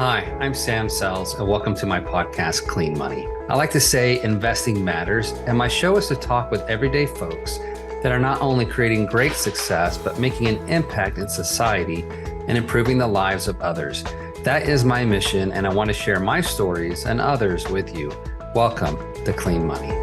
Hi, I'm Sam Sells, and welcome to my podcast, Clean Money. I like to say investing matters, and my show is to talk with everyday folks that are not only creating great success, but making an impact in society and improving the lives of others. That is my mission, and I want to share my stories and others with you. Welcome to Clean Money.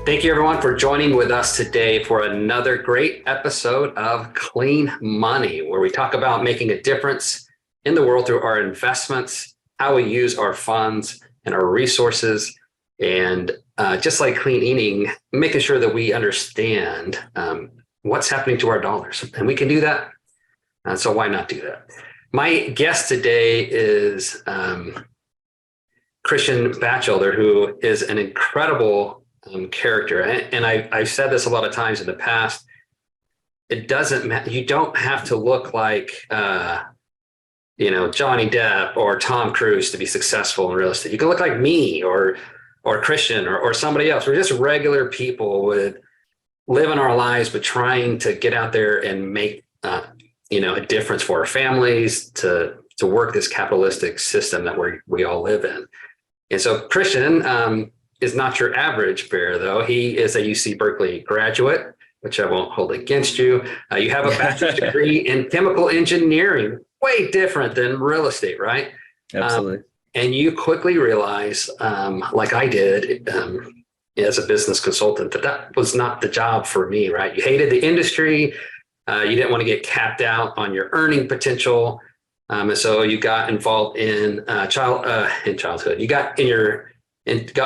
Thank you, everyone, for joining with us today for another great episode of Clean Money, where we talk about making a difference in the world through our investments, how we use our funds and our resources, and just like clean eating, making sure that we understand what's happening to our dollars. And we can do that. So why not do that? My guest today is Christian Bachelder, who is an incredible character. And I've said this a lot of times in the past. It doesn't matter. You don't have to look like, Johnny Depp or Tom Cruise to be successful in real estate. You can look like me or Christian or somebody else. We're just regular people with living our lives, but trying to get out there and make, a difference for our families to work this capitalistic system that we all live in. And so Christian, is not your average bear, though. He is a UC Berkeley graduate, which I won't hold against you. You have a bachelor's degree in chemical engineering, way different than real estate, right? Absolutely. And you quickly realize, like I did as a business consultant, that was not the job for me, right? You hated the industry. You didn't want to get capped out on your earning potential. And so you got involved in childhood. You got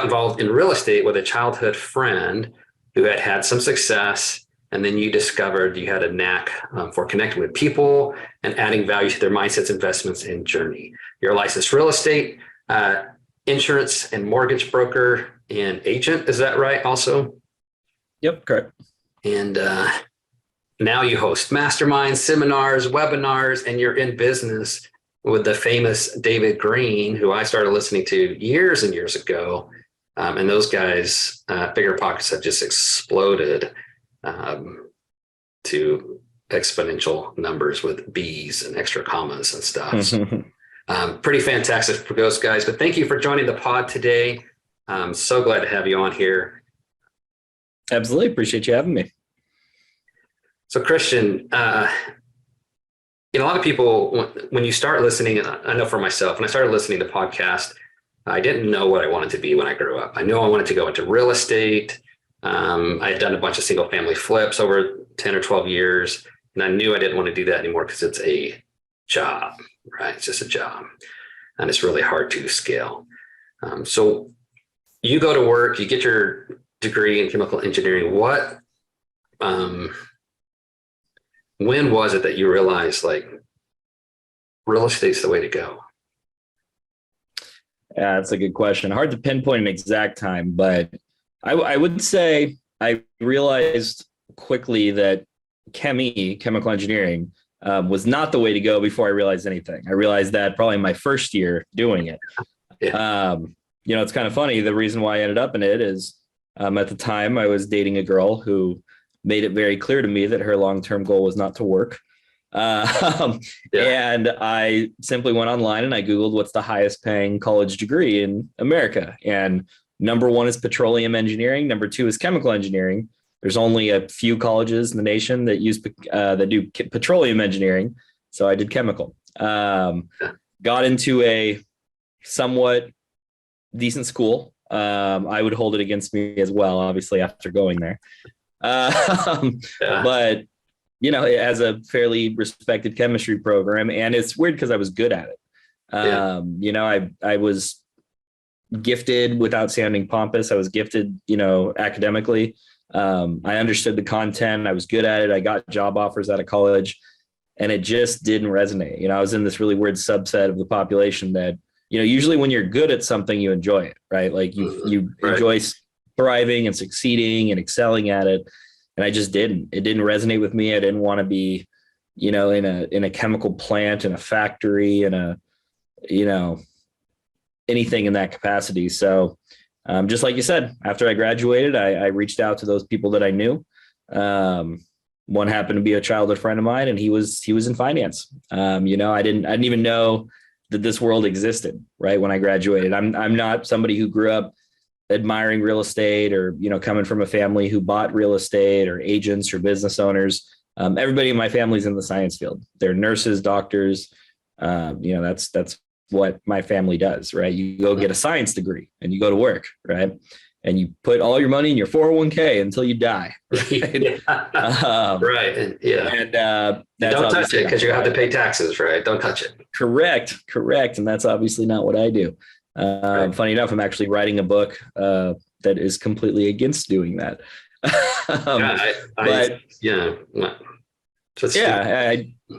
involved in real estate with a childhood friend who had some success. And then you discovered you had a knack for connecting with people and adding value to their mindsets, investments, and journey. You're a licensed real estate, insurance and mortgage broker and agent. Is that right also? Yep, correct. And now you host masterminds, seminars, webinars, and you're in business with the famous David Green, who I started listening to years and years ago. And those guys, Bigger Pockets, have just exploded to exponential numbers with B's and extra commas and stuff. So, pretty fantastic for those guys. But thank you for joining the pod today. I'm so glad to have you on here. Absolutely. Appreciate you having me. So Christian, a lot of people, when you start listening, and I know for myself, when I started listening to podcasts, I didn't know what I wanted to be when I grew up. I knew I wanted to go into real estate. I had done a bunch of single family flips over 10 or 12 years, and I knew I didn't want to do that anymore because it's a job, right? It's just a job, and it's really hard to scale. So you go to work, you get your degree in chemical engineering. When was it that you realized like real estate's the way to go? Yeah, that's a good question. Hard to pinpoint an exact time, but I would say I realized quickly that chemical engineering, was not the way to go before I realized anything. I realized that probably my first year doing it. Yeah. It's kind of funny. The reason why I ended up in it is at the time I was dating a girl who made it very clear to me that her long-term goal was not to work. And I simply went online and I Googled what's the highest paying college degree in America. And number one is petroleum engineering. Number two is chemical engineering. There's only a few colleges in the nation that that do petroleum engineering. So I did chemical. Got into a somewhat decent school. I would hold it against me as well, obviously, after going there. But it has a fairly respected chemistry program, and it's weird because I was good at it. I was gifted without sounding pompous. I was gifted, academically. I understood the content. I was good at it. I got job offers out of college, and it just didn't resonate. I was in this really weird subset of the population that, usually when you're good at something, you enjoy it, right? Like you enjoy thriving and succeeding and excelling at it. And I just didn't. It didn't resonate with me. I didn't want to be, in a chemical plant, in a factory, in a, anything in that capacity. So just like you said, after I graduated, I reached out to those people that I knew. one happened to be a childhood friend of mine, and he was in finance. I didn't even know that this world existed, right? When I graduated, I'm not somebody who grew up admiring real estate, or, coming from a family who bought real estate, or agents or business owners. Everybody in my family's in the science field. They're nurses, doctors. That's what my family does, right? You go get a science degree and you go to work, right? And you put all your money in your 401k until you die. Right. Right. And don't touch it because you have to pay taxes, right? Don't touch it. Correct. And that's obviously not what I do. Right. Funny enough, I'm actually writing a book that is completely against doing that.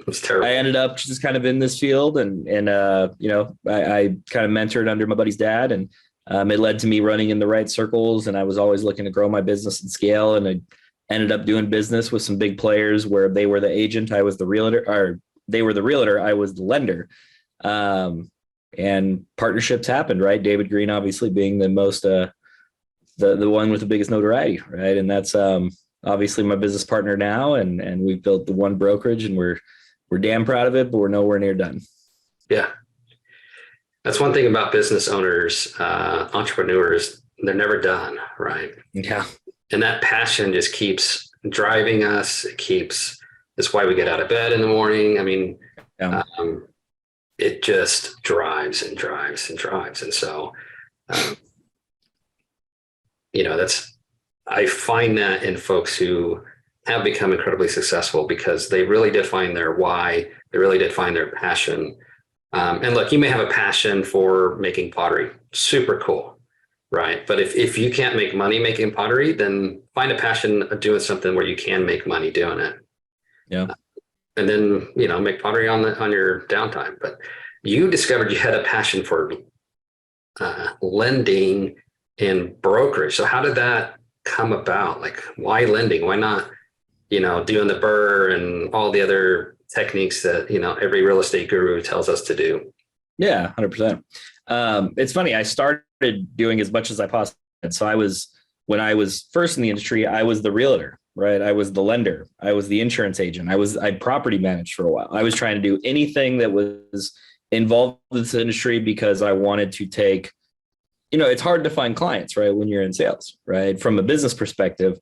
It's terrible. I ended up just kind of in this field, and I kind of mentored under my buddy's dad, and it led to me running in the right circles. And I was always looking to grow my business and scale. And I ended up doing business with some big players where they were the agent, I was the realtor, or they were the realtor, I was the lender. And partnerships happened, right? David Green, obviously being the most, the one with the biggest notoriety, right? And that's obviously my business partner now. And we've built the One Brokerage, and we're damn proud of it, but we're nowhere near done. Yeah. That's one thing about business owners, entrepreneurs, they're never done, right? Yeah. And that passion just keeps driving us. That's why we get out of bed in the morning. I mean, it just drives and drives and drives. And so, I find that in folks who have become incredibly successful, because they really did find their why. They really did find their passion. And look, you may have a passion for making pottery. Super cool, right? But if you can't make money making pottery, then find a passion of doing something where you can make money doing it. Yeah. And then, make pottery on your downtime. But you discovered you had a passion for lending and brokerage. So how did that come about? Like, why lending? Why not, doing the burr and all the other techniques that, every real estate guru tells us to do? Yeah, 100%. It's funny. I started doing as much as I possibly could. So when I was first in the industry, I was the realtor, right? I was the lender. I was the insurance agent. I property managed for a while. I was trying to do anything that was involved with this industry, because I wanted to take, it's hard to find clients, right? When you're in sales, right? From a business perspective.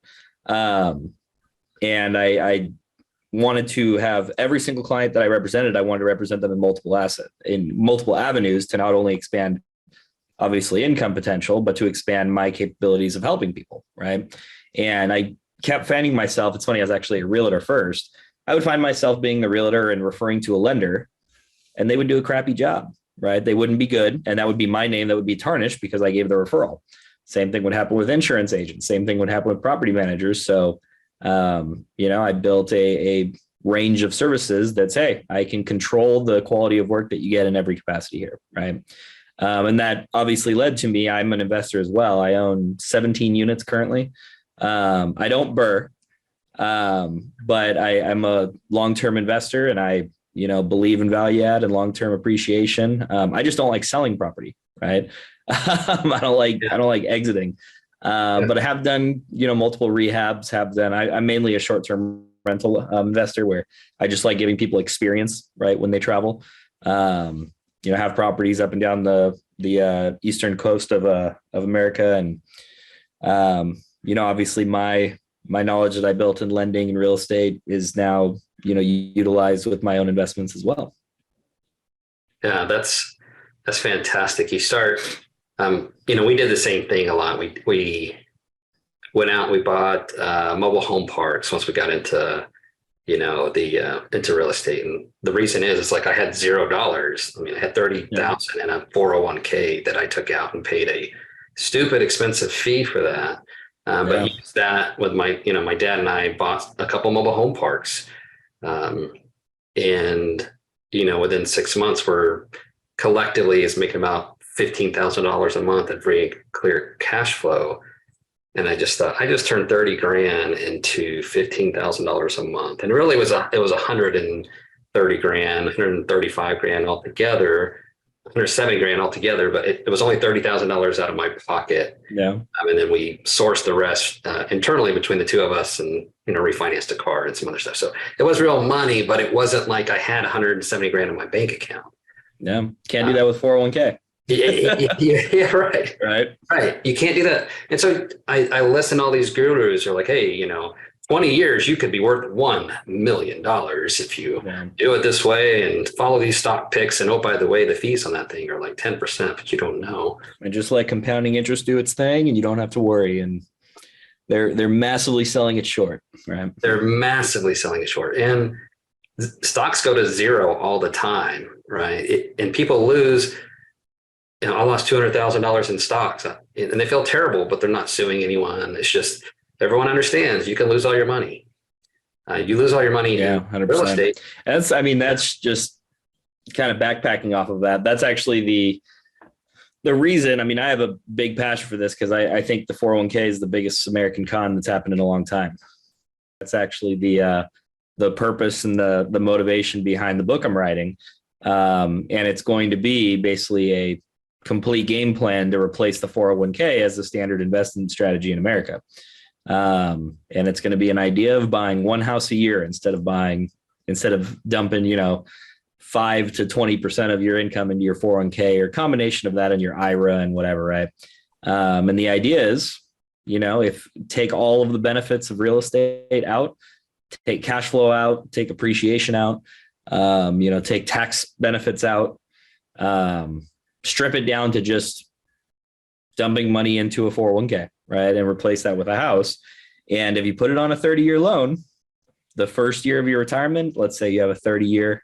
And I wanted to have every single client that I represented, I wanted to represent them in multiple avenues, to not only expand obviously income potential, but to expand my capabilities of helping people. Right. And I kept finding myself, it's funny, I was actually a realtor first. I would find myself being the realtor and referring to a lender, and they would do a crappy job, right? They wouldn't be good. And that would be my name that would be tarnished because I gave the referral. Same thing would happen with insurance agents. Same thing would happen with property managers. So, I built a range of services that say I can control the quality of work that you get in every capacity here. Right. And that obviously led to me. I'm an investor as well. I own 17 units currently. I don't burr, but I'm a long-term investor, and I, believe in value add and long-term appreciation. I just don't like selling property. Right. I don't like exiting. But I have done, multiple rehabs, I'm mainly a short-term rental investor, where I just like giving people experience, right, when they travel. Have properties up and down the eastern coast of America. And, obviously my knowledge that I built in lending and real estate is now, utilized with my own investments as well. Yeah, that's fantastic. You start, we did the same thing a lot. We went out, we bought mobile home parks once we got into, into real estate. And the reason is, it's like I had $0. I mean, I had 30,000 in a 401k that I took out and paid a stupid expensive fee for that. But used that with my dad and I bought a couple mobile home parks. And, within 6 months, we're collectively is making about $15,000 a month at very clear cash flow. And I just thought, I just turned 30 grand into $15,000 a month. And really it was 130 grand, 135 grand altogether. 170 grand altogether, but it was only $30,000 out of my pocket. Yeah. And then we sourced the rest internally between the two of us, and refinanced a car and some other stuff. So it was real money, but it wasn't like I had 170 grand in my bank account. Yeah. Can't do that with 401k. Yeah, right. Right. You can't do that. And so I listen to all these gurus who are like, hey, 20 years, you could be worth $1 million if you do it this way and follow these stock picks. And oh, by the way, the fees on that thing are like 10%, but you don't know. And just let compounding interest do its thing, and you don't have to worry. And they're massively selling it short, right? They're massively selling it short. And stocks go to zero all the time, right? And people lose. I lost $200,000 in stocks, and they feel terrible, but they're not suing anyone. It's just everyone understands you can lose all your money. You lose all your money in 100%. Real estate. That's just kind of backpacking off of that. That's actually the reason. I have a big passion for this because I think the 401k is the biggest American con that's happened in a long time. That's actually the purpose and the motivation behind the book I'm writing. And it's going to be basically a complete game plan to replace the 401k as the standard investment strategy in America. And it's going to be an idea of buying one house a year instead of dumping, 5 to 20% of your income into your 401k, or combination of that in your IRA and whatever. Right. And the idea is, if take all of the benefits of real estate out, take cash flow out, take appreciation out, take tax benefits out, strip it down to just dumping money into a 401k, right? And replace that with a house. And if you put it on a 30-year loan, the first year of your retirement, let's say you have a 30-year,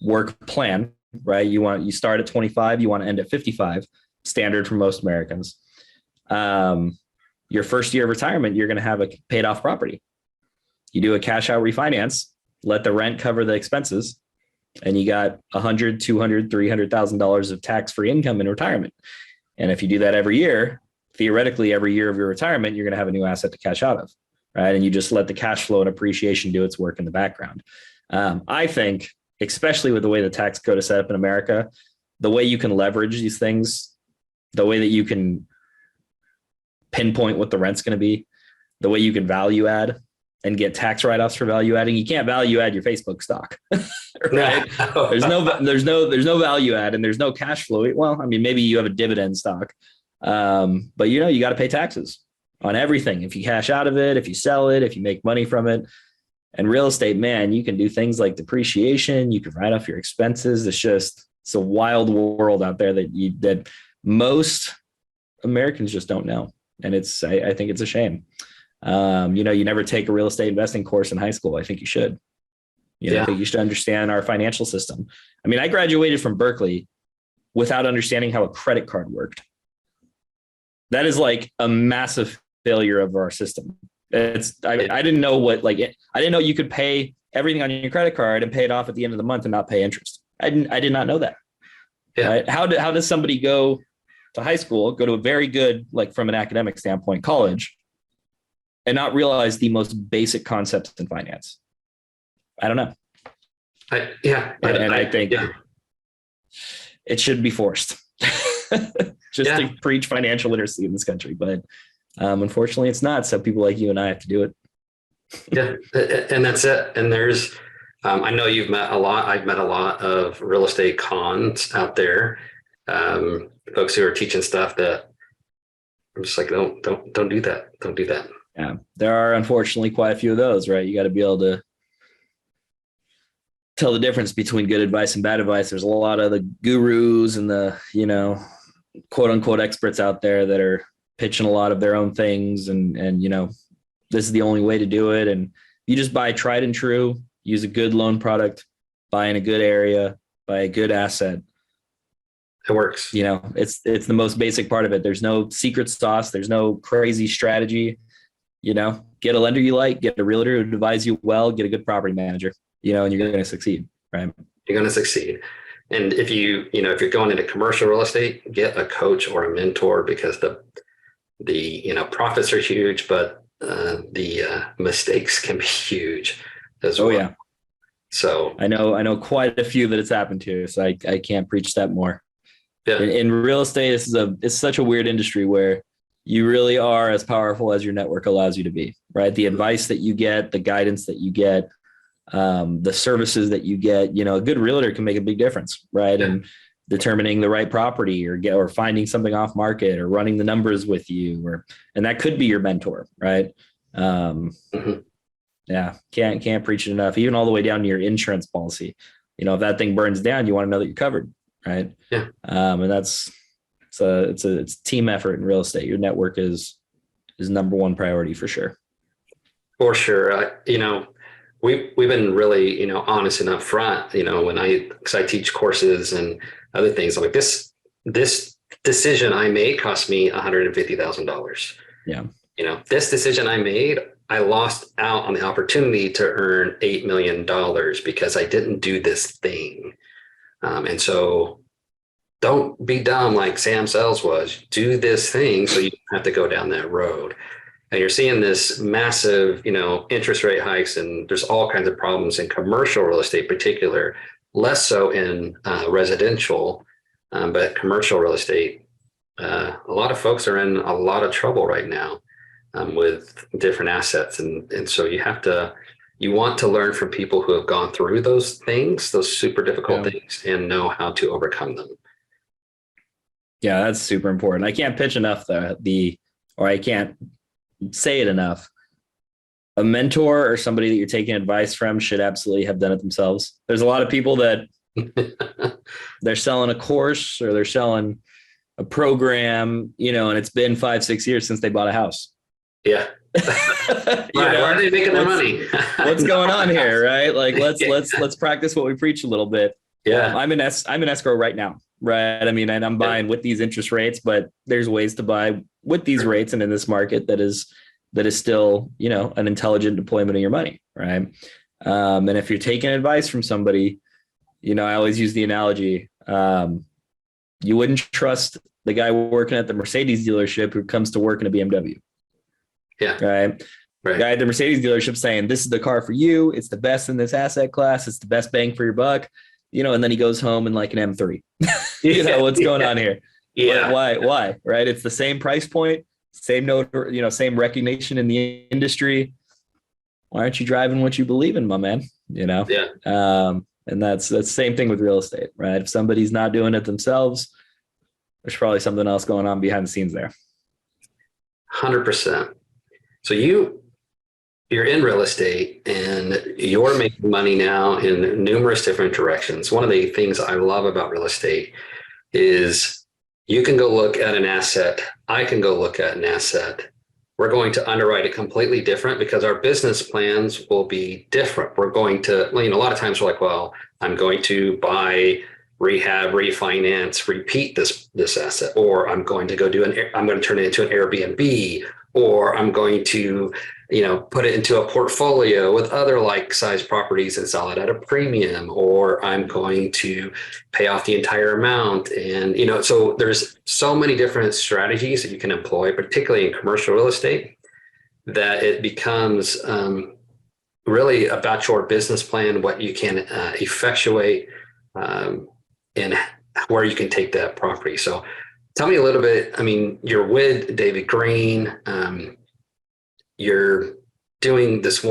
work plan, right? You start at 25, you want to end at 55, standard for most Americans. Your first year of retirement, you're going to have a paid off property. You do a cash out refinance, let the rent cover the expenses, and you got $100,000, $200,000, $300,000 of tax-free income in retirement. And if you do that every year, theoretically, every year of your retirement, you're going to have a new asset to cash out of, right? And you just let the cash flow and appreciation do its work in the background. I think, especially with the way the tax code is set up in America, the way you can leverage these things, the way that you can pinpoint what the rent's going to be, the way you can value add and get tax write-offs for value adding. You can't value add your Facebook stock, right? There's no value add, and there's no cash flow. Well, maybe you have a dividend stock, but you got to pay taxes on everything. If you cash out of it, if you sell it, if you make money from it. And real estate, man, you can do things like depreciation. You can write off your expenses. It's a wild world out there that most Americans just don't know. And I think it's a shame. You never take a real estate investing course in high school. I think you should. I think you should understand our financial system. I graduated from Berkeley without understanding how a credit card worked. That is like a massive failure of our system. I didn't know I didn't know you could pay everything on your credit card and pay it off at the end of the month and not pay interest. I did not know that. Yeah. Right? How does somebody go to high school, go to a very good, from an academic standpoint, college, and not realize the most basic concepts in finance? I don't know. I think it should be forced to preach financial literacy in this country. But unfortunately, it's not. So people like you and I have to do it. Yeah. And that's it. And there's, I know you've met a lot. I've met a lot of real estate cons out there. Folks who are teaching stuff that I'm just like, don't do that. Don't do that. Yeah, there are unfortunately quite a few of those, right? You got to be able to tell the difference between good advice and bad advice. There's a lot of the gurus and the, quote unquote experts out there that are pitching a lot of their own things. And this is the only way to do it. And you just buy tried and true, use a good loan product, buy in a good area, buy a good asset. It works. It's the most basic part of it. There's no secret sauce. There's no crazy strategy. Get a lender you like, get a realtor who advise you well, get a good property manager, and you're going to succeed, right? You're going to succeed. And if if you're going into commercial real estate, get a coach or a mentor, because the profits are huge, but the mistakes can be huge as well. Oh yeah. So I know quite a few that it's happened to, so I can't preach that more. yeah, In real estate, it's such a weird industry where you really are as powerful as your network allows you to be, right? The advice that you get, the guidance that you get, the services that you get, a good realtor can make a big difference, right? yeah. And determining the right property or finding something off market or running the numbers with you, and that could be your mentor, right? Mhm. Yeah, can't preach it enough. Even all the way down to your insurance policy. If that thing burns down, you want to know that you're covered, right? Yeah, And it's a team effort in real estate. Your network is number one priority for sure. for sure. We've been really, honest and upfront, because I teach courses and other things. I'm like, this decision I made cost me $150,000. Yeah. This decision I made, I lost out on the opportunity to earn $8 million because I didn't do this thing. And so don't be dumb like Sam Sells was. Do this thing so you don't have to go down that road. And you're seeing this massive, interest rate hikes, and there's all kinds of problems in commercial real estate, in particular, less so in residential, but commercial real estate. A lot of folks are in a lot of trouble right now with different assets, and so you want to learn from people who have gone through those things, those super difficult things, and know how to overcome them. Yeah, that's super important. I can't pitch enough or I can't say it enough. A mentor or somebody that you're taking advice from should absolutely have done it themselves. There's a lot of people that they're selling a course or they're selling a program, and it's been 5-6 years since they bought a house. Yeah. Why are they making their money? What's going on here, right? Like let's practice what we preach a little bit. Yeah. I'm in escrow right now, right? I mean, and I'm buying with these interest rates, but there's ways to buy with these rates and in this market that is still, an intelligent deployment of your money, right? And if you're taking advice from somebody, I always use the analogy, you wouldn't trust the guy working at the Mercedes dealership who comes to work in a BMW. Yeah. Right. Right. Guy at the Mercedes dealership saying, this is the car for you. It's the best in this asset class. It's the best bang for your buck, and then he goes home in like an M3. What's going on here? Yeah. Why? Right. It's the same price point, same note, same recognition in the industry. Why aren't you driving what you believe in, my man? Yeah. And that's the same thing with real estate, right? If somebody's not doing it themselves, there's probably something else going on behind the scenes there. 100%. So you're in real estate and you're making money now in numerous different directions. One of the things I love about real estate is you can go look at an asset. I can go look at an asset. We're going to underwrite it completely different because our business plans will be different. We're going to, a lot of times we're like, well, I'm going to buy, rehab, refinance, repeat this asset, or I'm going to I'm going to turn it into an Airbnb, or I'm going to, put it into a portfolio with other like size properties and sell it at a premium, or I'm going to pay off the entire amount. And, so there's so many different strategies that you can employ, particularly in commercial real estate, that it becomes really about your business plan, what you can effectuate, and where you can take that property. So tell me a little bit, you're with David Green, you're doing this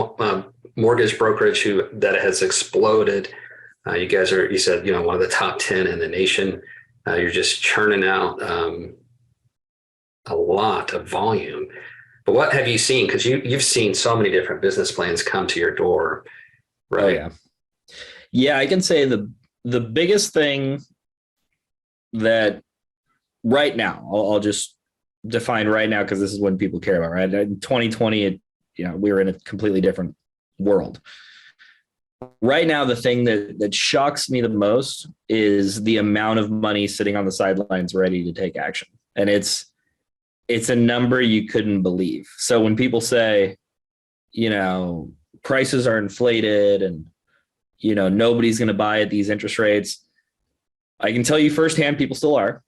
mortgage brokerage that has exploded. You guys are, you said, one of the top 10 in the nation. You're just churning out a lot of volume. But what have you seen? Because you've seen so many different business plans come to your door, right? Oh, yeah. Yeah, I can say the biggest thing that right now, I'll just define right now because this is when people care about, right? In 2020, we were in a completely different world. Right now, the thing that shocks me the most is the amount of money sitting on the sidelines ready to take action. And it's a number you couldn't believe. So when people say, prices are inflated and, nobody's going to buy at these interest rates, I can tell you firsthand, people still are.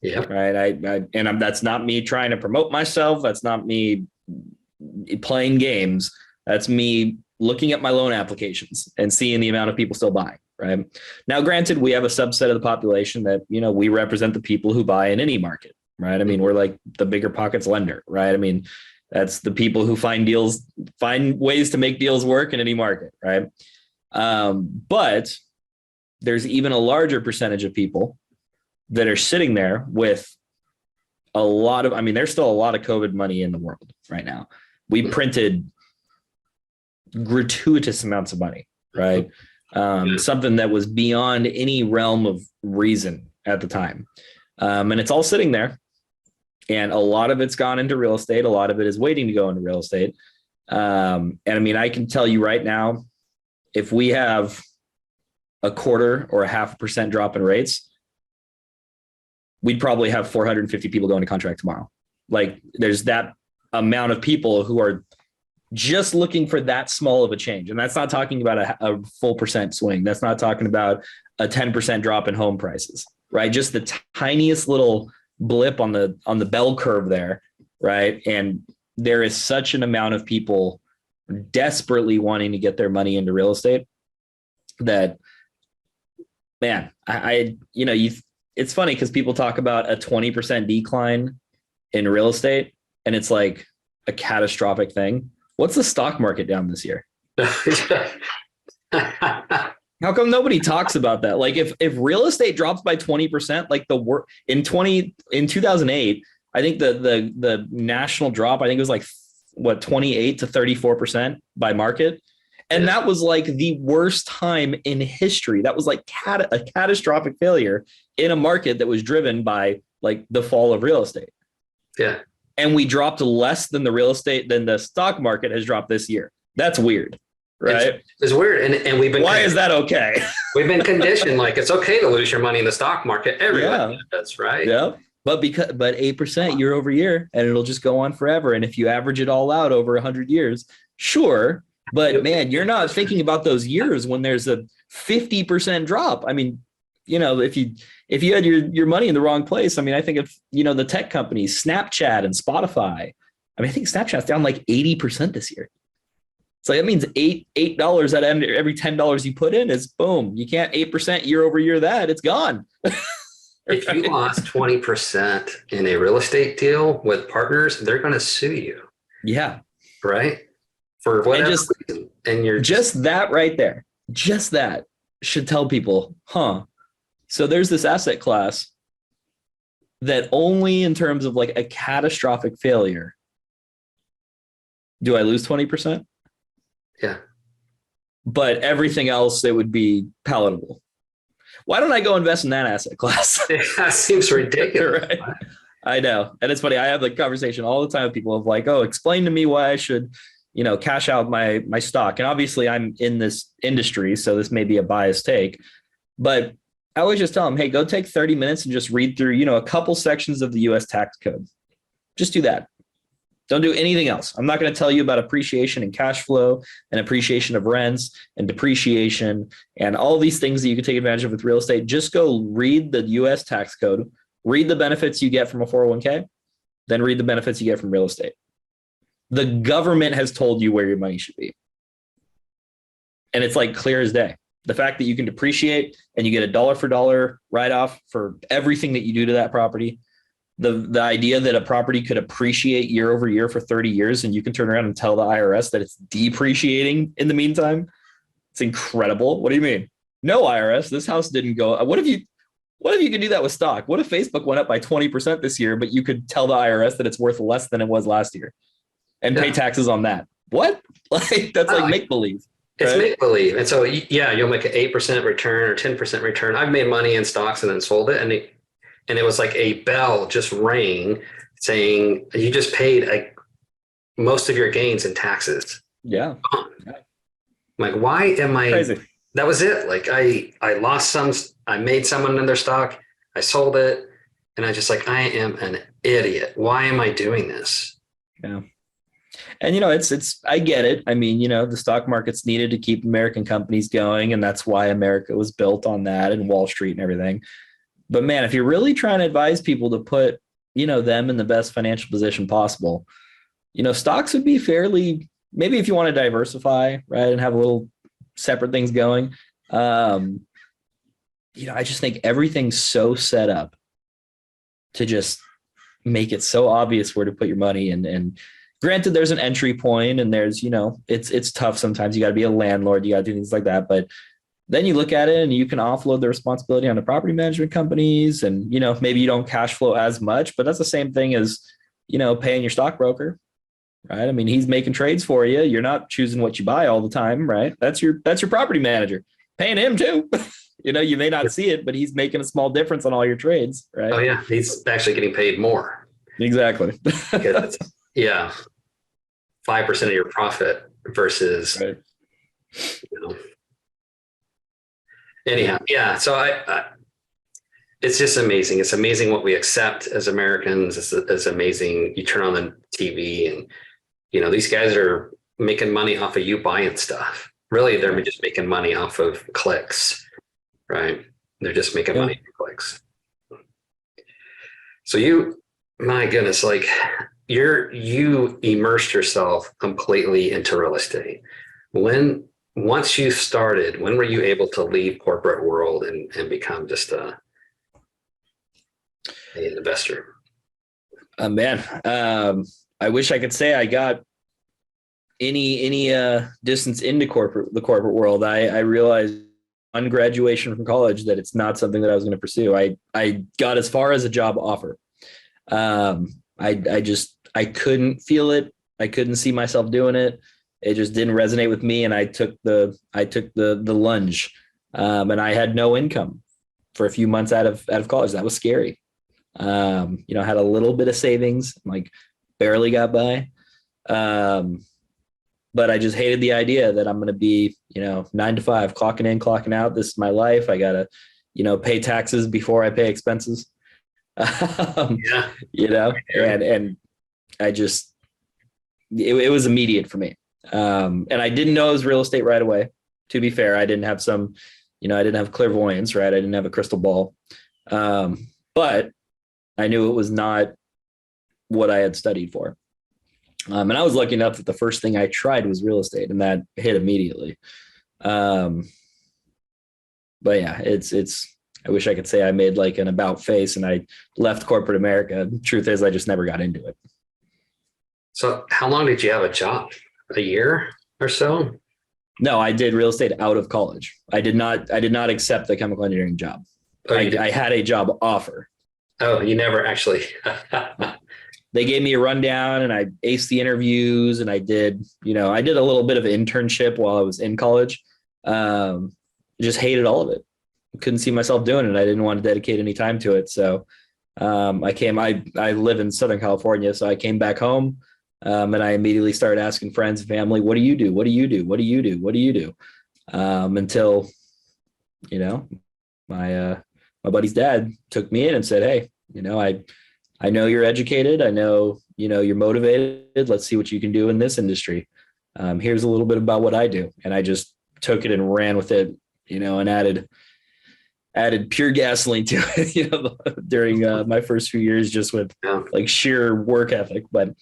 Yeah. Right. That's not me trying to promote myself. That's not me playing games. That's me looking at my loan applications and seeing the amount of people still buying, right? Now, granted, we have a subset of the population that, we represent the people who buy in any market, right? I mean, we're like the bigger pockets lender, right? I mean, that's the people who find ways to make deals work in any market, right? But there's even a larger percentage of people that are sitting there with there's still a lot of COVID money in the world right now. We printed gratuitous amounts of money, right? Something that was beyond any realm of reason at the time. And it's all sitting there. And a lot of it's gone into real estate. A lot of it is waiting to go into real estate. And I mean, I can tell you right now, if we have a quarter or a 0.5% drop in rates, we'd probably have 450 people go into contract tomorrow. Like, there's that amount of people who are just looking for that small of a change. And that's not talking about a full percent swing. That's not talking about a 10% drop in home prices, right? Just the tiniest little blip on the bell curve there, right? And there is such an amount of people desperately wanting to get their money into real estate that, man, it's funny because people talk about a 20% decline in real estate, and it's like a catastrophic thing. What's the stock market down this year? How come nobody talks about that? Like, if real estate drops by 20%, like in 2008, I think the national drop, I think it was like 28 to 34% by market. And that was like the worst time in history. That was like a catastrophic failure in a market that was driven by like the fall of real estate. Yeah. And we dropped less than the stock market has dropped this year. That's weird, right? It's weird. And we've been, why is that okay? We've been conditioned like it's okay to lose your money in the stock market. Everyone does, right? Yeah. But 8% year over year, and it'll just go on forever. And if you average it all out over 100 years, sure. But man, you're not thinking about those years when there's a 50% drop. I mean, if you had your money in the wrong place, I mean, I think of, the tech companies, Snapchat and Spotify. I mean, I think Snapchat's down like 80% this year. So that means $8 at every $10 you put in is boom. You can't 8% year over year that, it's gone. If you lost 20% in a real estate deal with partners, they're going to sue you. Yeah. Right? For whatever reason. And you're just that right there. Just that should tell people, so there's this asset class that only in terms of like a catastrophic failure, do I lose 20%? Yeah. But everything else, it would be palatable. Why don't I go invest in that asset class? That seems ridiculous. Right? I know. And it's funny. I have the conversation all the time with people of like, explain to me why I should, cash out my stock. And obviously I'm in this industry, so this may be a biased take, but I always just tell them, hey, go take 30 minutes and just read through, a couple sections of the US tax code. Just do that. Don't do anything else. I'm not going to tell you about appreciation and cash flow and appreciation of rents and depreciation and all these things that you can take advantage of with real estate. Just go read the US tax code, read the benefits you get from a 401k, then read the benefits you get from real estate. The government has told you where your money should be. And it's like clear as day. The fact that you can depreciate and you get a dollar for dollar write-off for everything that you do to that property. The idea that a property could appreciate year over year for 30 years and you can turn around and tell the IRS that it's depreciating in the meantime. It's incredible. What do you mean? No, IRS, this house didn't go. What if you could do that with stock? What if Facebook went up by 20% this year, but you could tell the IRS that it's worth less than it was last year and pay taxes on that? What? Like, that's like make-believe. It's make-believe. And so, you'll make an 8% return or 10% return. I've made money in stocks and then sold it. And it was like a bell just rang saying, you just paid most of your gains in taxes. Yeah. Like, why am I? Crazy. That was it. Like I lost some, I made some in their stock. I sold it. And I just I am an idiot. Why am I doing this? Yeah. And, it's, I get it. I mean, the stock market's needed to keep American companies going. And that's why America was built on that and Wall Street and everything. But man, if you're really trying to advise people to put, them in the best financial position possible, stocks would be fairly maybe if you want to diversify, right, and have a little separate things going, I just think everything's so set up to just make it so obvious where to put your money. And granted, there's an entry point, and there's, it's tough sometimes. You got to be a landlord, you got to do things like that. But then you look at it and you can offload the responsibility on the property management companies, and maybe you don't cash flow as much, but that's the same thing as paying your stockbroker, right? I mean, he's making trades for you. You're not choosing what you buy all the time, right? That's your property manager, paying him too. You may not see it, but he's making a small difference on all your trades, right? Oh yeah, he's actually getting paid more. Exactly. Yeah, 5% of your profit versus, right. Anyhow, yeah. So I it's just amazing. It's amazing what we accept as Americans. It's amazing. You turn on the TV and, these guys are making money off of you buying stuff. Really, they're just making money off of clicks, right? They're just making money from clicks. So my goodness, like you immersed yourself completely into real estate. Once you started, when were you able to leave corporate world and become just an investor? Man, I wish I could say I got any distance into the corporate world. I realized on graduation from college that it's not something that I was going to pursue. I got as far as a job offer. I couldn't feel it. I couldn't see myself doing it. It just didn't resonate with me. And I took the lunge. And I had no income for a few months out of college. That was scary. I had a little bit of savings, like barely got by. But I just hated the idea that I'm going to be, 9 to 5, clocking in, clocking out. This is my life. I got to, pay taxes before I pay expenses. Yeah. And I just, it was immediate for me. And I didn't know it was real estate right away. To be fair, I didn't have I didn't have clairvoyance, right? I didn't have a crystal ball. But I knew it was not what I had studied for. And I was lucky enough that the first thing I tried was real estate, and that hit immediately. But yeah, I wish I could say I made like an about face and I left corporate America. The truth is, I just never got into it. So how long did you have a job? A year or so? No, I did real estate out of college. I did not accept the chemical engineering job. Oh, I had a job offer. Oh, you never actually. They gave me a rundown and I aced the interviews, and I did a little bit of an internship while I was in college. Just hated all of it. Couldn't see myself doing it. I didn't want to dedicate any time to it. So I live in Southern California. So I came back home. And I immediately started asking friends and family, what do you do? What do you do? What do you do? What do you do? Until, my buddy's dad took me in and said, hey, I know you're educated. I know, you're motivated. Let's see what you can do in this industry. Here's a little bit about what I do. And I just took it and ran with it, and added pure gasoline to it, during my first few years, just with like sheer work ethic. But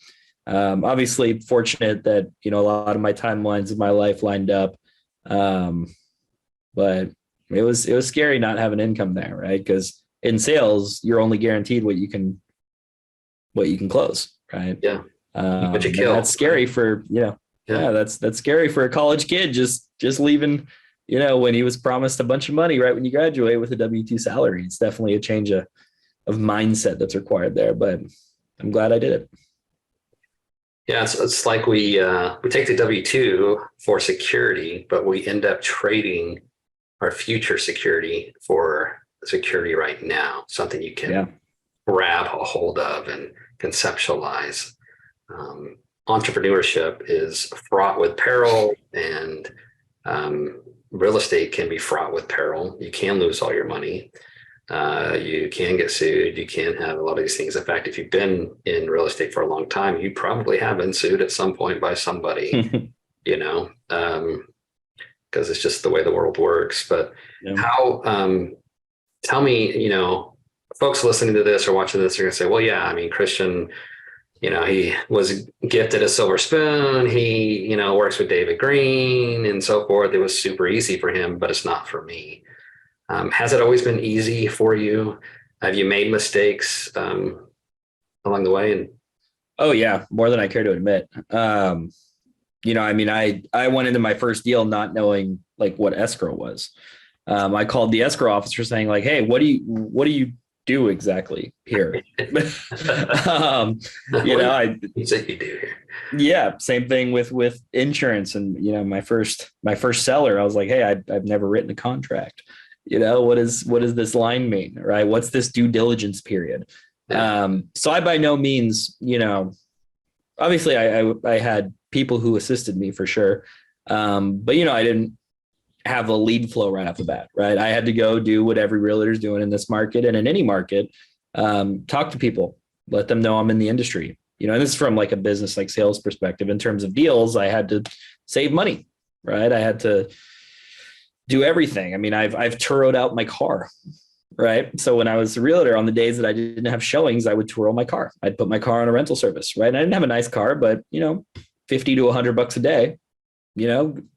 obviously fortunate that, a lot of my timelines of my life lined up. But it was scary not having income there, right? Because in sales, you're only guaranteed what you can close, right? Yeah. But you kill. That's scary for, that's scary for a college kid just leaving, when he was promised a bunch of money right when you graduate with a W-2 salary. It's definitely a change of mindset that's required there, but I'm glad I did it. Yeah, it's like we take the W-2 for security, but we end up trading our future security for security right now, something you can grab a hold of and conceptualize. Entrepreneurship is fraught with peril, and real estate can be fraught with peril. You can lose all your money. You can get sued. You can have a lot of these things. In fact, if you've been in real estate for a long time, you probably have been sued at some point by somebody, because it's just the way the world works. But how, tell me, folks listening to this or watching this are going to say, well, yeah, I mean, Christian, he was gifted a silver spoon. He, works with David Green and so forth. It was super easy for him, but it's not for me. Has it always been easy for you? Have you made mistakes along the way? And Oh yeah, more than I care to admit. I went into my first deal not knowing like what escrow was. I called the escrow officer saying like, "Hey, what do you do exactly here?" You said you do here. Yeah, same thing with insurance. And my first seller, I was like, "Hey, I've never written a contract. What does this line mean, right? What's this due diligence period?" Yeah. So I by no means, obviously I had people who assisted me for sure. But I didn't have a lead flow right off the bat, right? I had to go do what every realtor is doing in this market and in any market. Talk to people, let them know I'm in the industry. And this is from like a business, like sales perspective. In terms of deals, I had to save money, right? I had to do everything. I mean, I've Turoed out my car, right? So when I was a realtor, on the days that I didn't have showings, I would Turo my car. I'd put my car on a rental service, right? And I didn't have a nice car, but 50 to $100 a day,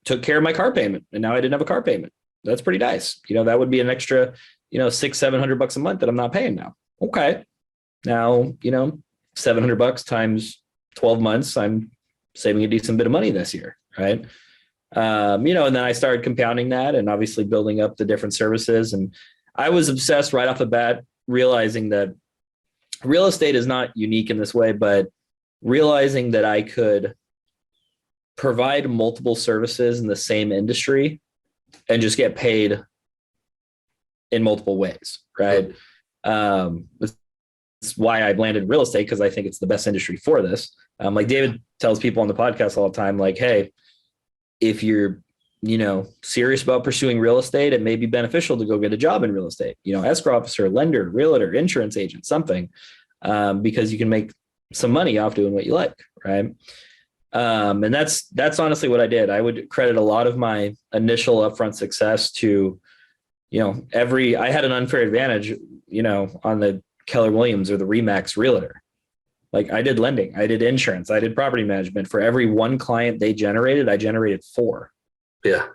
took care of my car payment. And now I didn't have a car payment. That's pretty nice. That would be an extra, $600-700 a month that I'm not paying now. Okay. Now, $700 times 12 months, I'm saving a decent bit of money this year. Right. And then I started compounding that and obviously building up the different services. And I was obsessed right off the bat, realizing that real estate is not unique in this way, but realizing that I could provide multiple services in the same industry and just get paid in multiple ways, right? That's why I landed real estate, because I think it's the best industry for this. Like David tells people on the podcast all the time, like, hey, if you're serious about pursuing real estate, it may be beneficial to go get a job in real estate, escrow officer, lender, realtor, insurance agent, something, because you can make some money off doing what you like. Right. And that's honestly what I did. I would credit a lot of my initial upfront success to, I had an unfair advantage, on the Keller Williams or the Remax realtor. Like I did lending, I did insurance, I did property management. For every one client they generated, I generated 4. Yeah.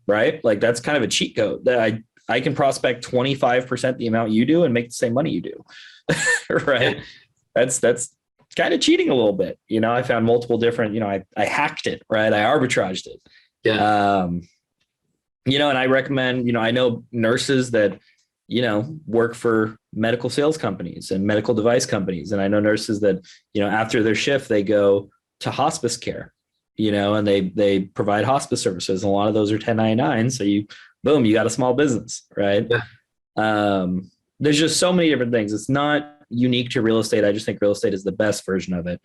Right. Like that's kind of a cheat code that I can prospect 25% the amount you do and make the same money you do. Right. Yeah. That's kind of cheating a little bit. I found multiple different, I hacked it, right? I arbitraged it. Yeah. And I recommend, I know nurses that, work for medical sales companies and medical device companies. And I know nurses that, after their shift, they go to hospice care, and they provide hospice services. And a lot of those are 1099. So you got a small business, right? Yeah. There's just so many different things. It's not unique to real estate. I just think real estate is the best version of it.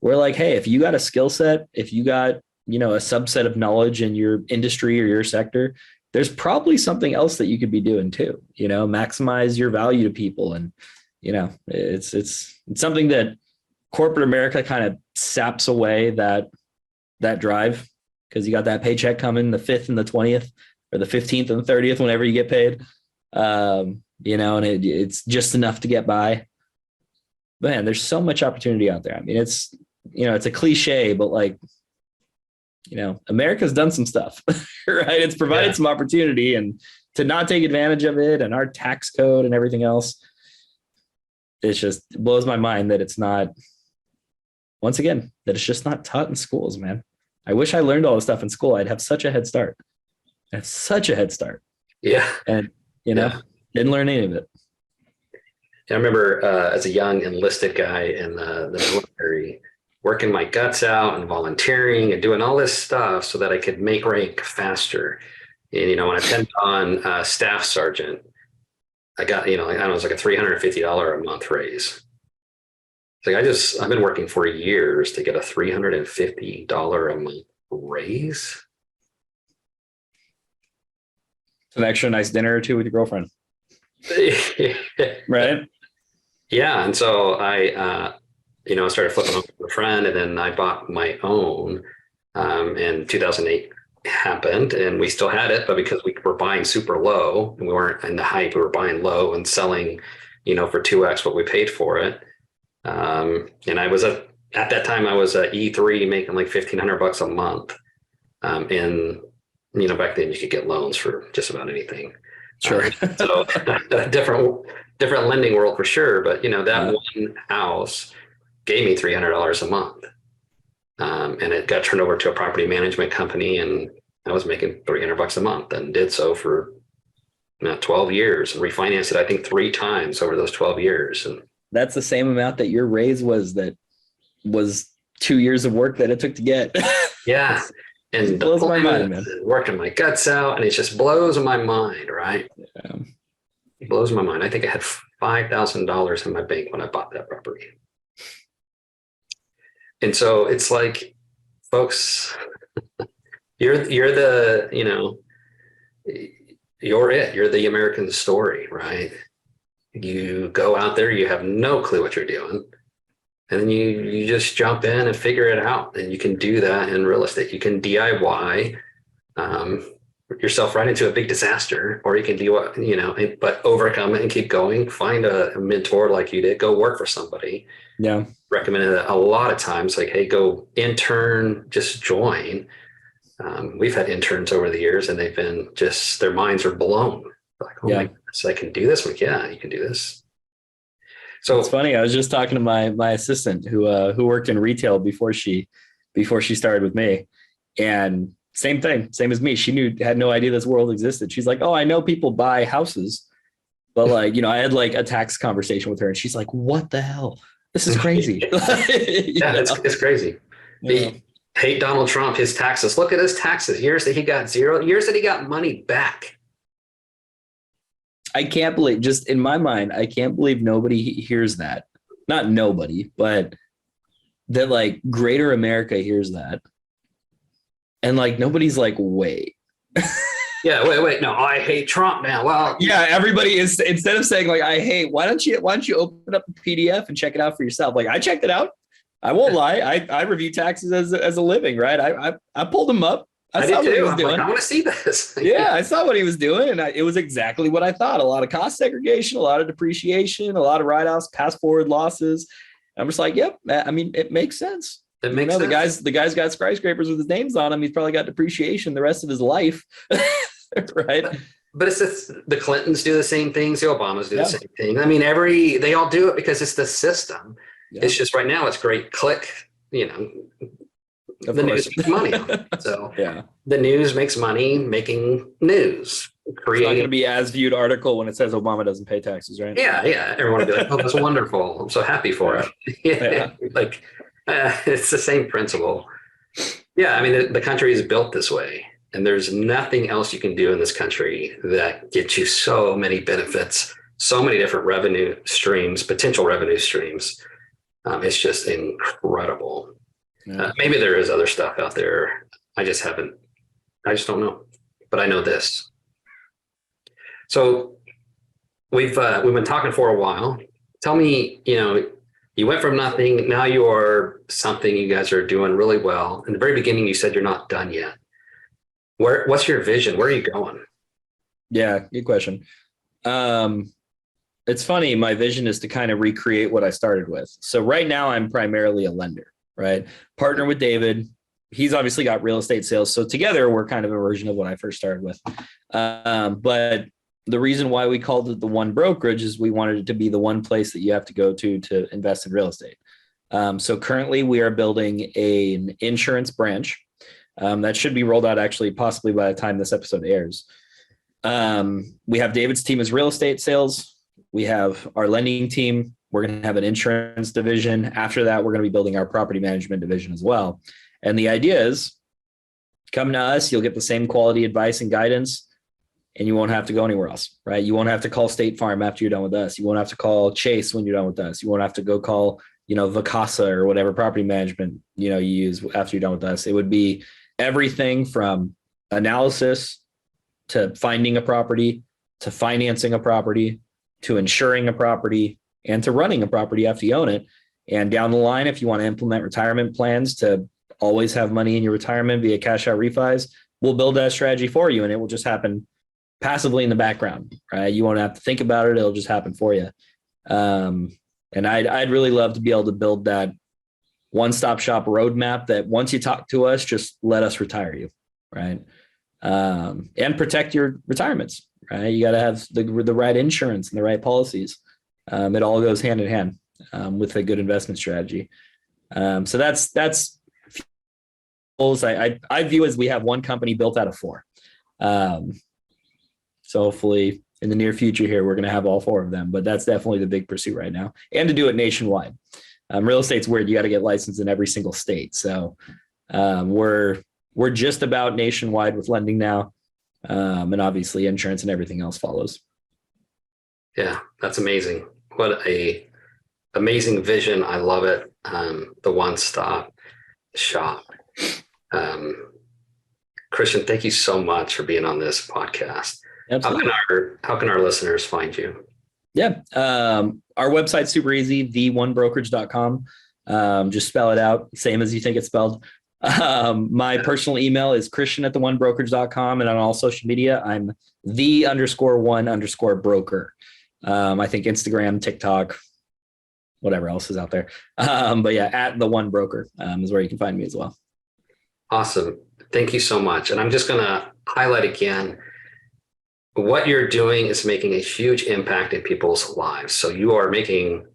We're like, hey, if you got a skill set, if you got, a subset of knowledge in your industry or your sector, there's probably something else that you could be doing too, maximize your value to people. And, it's something that corporate America kind of saps away that drive, because you got that paycheck coming the 5th and the 20th or the 15th and the 30th, whenever you get paid, and it's just enough to get by. Man, there's so much opportunity out there. I mean, it's a cliche, but like, America's done some stuff, right? It's provided some opportunity, and to not take advantage of it and our tax code and everything else, it blows my mind that it's not, once again, that it's just not taught in schools, man. I wish I learned all this stuff in school. I'd have such a head start. Yeah. And, didn't learn any of it. I remember as a young enlisted guy in the military, working my guts out and volunteering and doing all this stuff so that I could make rank faster. And, when I pinned on staff sergeant, I got, I don't know, it was like a $350 a month raise. It's like, I've been working for years to get a $350 a month raise. It's an extra nice dinner or two with your girlfriend. Right. Yeah. And so I started flipping over to a friend, and then I bought my own. And 2008 happened, and we still had it, but because we were buying super low and we weren't in the hype, we were buying low and selling, for 2x what we paid for it. And I was at that time I was a E3 making like $1,500 a month. And back then you could get loans for just about anything. Sure. So different lending world for sure. But that one house gave me $300 a month. And it got turned over to a property management company, and I was making $300 a month, and did so for 12 years, and refinanced it, I think 3 times over those 12 years. And that's the same amount that your raise was. That was 2 years of work that it took to get. Yeah. And it blows my mind, man. Working my guts out, and it just blows my mind, right? Yeah. It blows my mind. I think I had $5,000 in my bank when I bought that property. And so it's like, folks, you're the, you're the American story, right? You go out there, you have no clue what you're doing. And then you just jump in and figure it out. And you can do that in real estate. You can DIY yourself right into a big disaster, or you can do what, but overcome it and keep going. Find a mentor like you did. Go work for somebody. Yeah. Recommended it a lot of times, like, hey, go intern, just join. We've had interns over the years, and they've been just, their minds are blown. Like, oh my goodness, I can do this. I'm like, yeah, you can do this. So it's funny. I was just talking to my assistant who worked in retail before she started with me, and same thing, same as me. She had no idea this world existed. She's like, oh, I know people buy houses, but like, I had like a tax conversation with her, and she's like, what the hell? This is crazy. It's crazy. Yeah. Hate Donald Trump, his taxes. Look at his taxes. Years that he got zero, years that he got money back. I can't believe, just in my mind, I can't believe nobody hears that. Not nobody, but that like greater America hears that. And like, nobody's like, wait. Yeah, wait. No, I hate Trump now. Well, yeah, everybody is, instead of saying like, I hate, why don't you open up a PDF and check it out for yourself? Like, I checked it out. I won't lie. I review taxes as a living, right? I pulled them up. I saw what he was doing. Like, I want to see this. Yeah, I saw what he was doing, and it was exactly what I thought. A lot of cost segregation, a lot of depreciation, a lot of write-offs, pass-forward losses. I'm just like, yep. I mean, it makes sense. It makes sense. The guy's got skyscrapers with his names on them. He's probably got depreciation the rest of his life, right? But it's the Clintons do the same things. The Obamas do the same thing. I mean, they all do it because it's the system. Yeah. It's just right now it's great. Click, the news makes money. So the news makes money making news. It's not going to be as viewed article when it says Obama doesn't pay taxes, right? Yeah. Everyone will be like, oh, that's wonderful. I'm so happy for it. Like, it's the same principle. Yeah, I mean, the country is built this way, and there's nothing else you can do in this country that gets you so many benefits, so many different revenue streams, potential revenue streams. It's just incredible. Yeah. Maybe there is other stuff out there. I just don't know, but I know this. So we've been talking for a while. Tell me, you went from nothing. Now you are something. You guys are doing really well. In the very beginning, you said you're not done yet. What's your vision? Where are you going? Yeah, good question. It's funny. My vision is to kind of recreate what I started with. So right now I'm primarily a lender, right? Partner with David. He's obviously got real estate sales. So together we're kind of a version of what I first started with. But the reason why we called it the One Brokerage is we wanted it to be the one place that you have to go to invest in real estate. So currently we are building an insurance branch that should be rolled out actually possibly by the time this episode airs. We have David's team as real estate sales. We have our lending team. We're going to have an insurance division. After that, we're going to be building our property management division as well. And the idea is come to us, you'll get the same quality advice and guidance, and you won't have to go anywhere else, right? You won't have to call State Farm after you're done with us. You won't have to call Chase when you're done with us. You won't have to go call, Vacasa or whatever property management, you use after you're done with us. It would be everything from analysis to finding a property, to financing a property, to insuring a property, and to running a property after you own it. And down the line, if you want to implement retirement plans to always have money in your retirement via cash out refis, we'll build that strategy for you, and it will just happen passively in the background, right? You won't have to think about it. It'll just happen for you. And I'd really love to be able to build that one-stop shop roadmap that once you talk to us, just let us retire you, right? And protect your retirements, right? You got to have the right insurance and the right policies. It all goes hand in hand with a good investment strategy. So that's goals. I view as we have one company built out of 4. So hopefully in the near future here, we're going to have all 4 of them, but that's definitely the big pursuit right now, and to do it nationwide. Real estate's weird. You got to get licensed in every single state. So we're just about nationwide with lending now. And obviously insurance and everything else follows. Yeah, that's amazing. What a amazing vision. I love it. The one-stop shop. Christian, thank you so much for being on this podcast. Absolutely. How can our listeners find you? Yeah. Our website's super easy, theonebrokerage.com. Just spell it out, same as you think it's spelled. My personal email is christian@theonebrokerage.com. And on all social media, I'm _1_broker. I think Instagram, TikTok, whatever else is out there. But yeah, at the One Broker is where you can find me as well. Awesome. Thank you so much. And I'm just going to highlight again, what you're doing is making a huge impact in people's lives. So you are making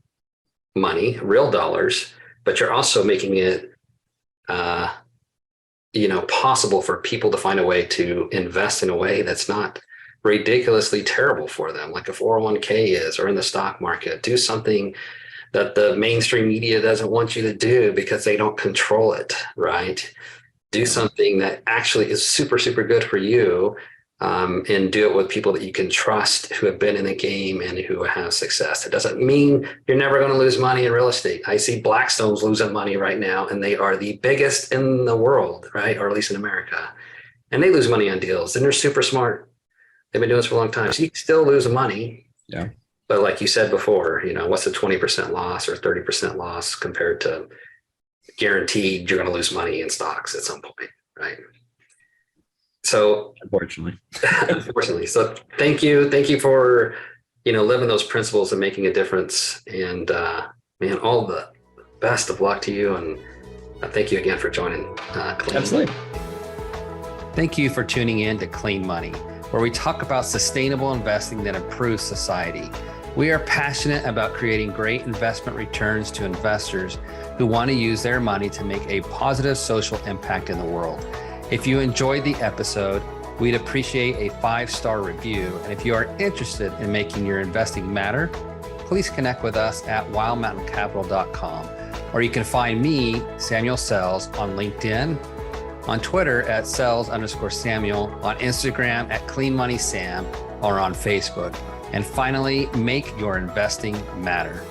money, real dollars, but you're also making it, possible for people to find a way to invest in a way that's not ridiculously terrible for them, like a 401k is, or in the stock market. Do something that the mainstream media doesn't want you to do because they don't control it, right? Do something that actually is super, super good for you, and do it with people that you can trust, who have been in the game and who have success. It doesn't mean you're never going to lose money in real estate. I see Blackstone's losing money right now, and they are the biggest in the world, right? Or at least in America. And they lose money on deals, and they're super smart. They've been doing this for a long time. So you can still lose money. Yeah. But like you said before, what's a 20% loss or 30% loss compared to guaranteed you're going to lose money in stocks at some point, right? So unfortunately. So thank you for, living those principles and making a difference. And man, all the best of luck to you. And thank you again for joining Clean. Absolutely. Thank you for tuning in to Clean Money, where we talk about sustainable investing that improves society. We are passionate about creating great investment returns to investors who want to use their money to make a positive social impact in the world. If you enjoyed the episode, we'd appreciate a 5-star review. And if you are interested in making your investing matter, please connect with us at wildmountaincapital.com, or you can find me, Samuel Sells, on LinkedIn, on Twitter at Sells_Samuel, on Instagram at CleanMoneySam, or on Facebook. And finally, make your investing matter.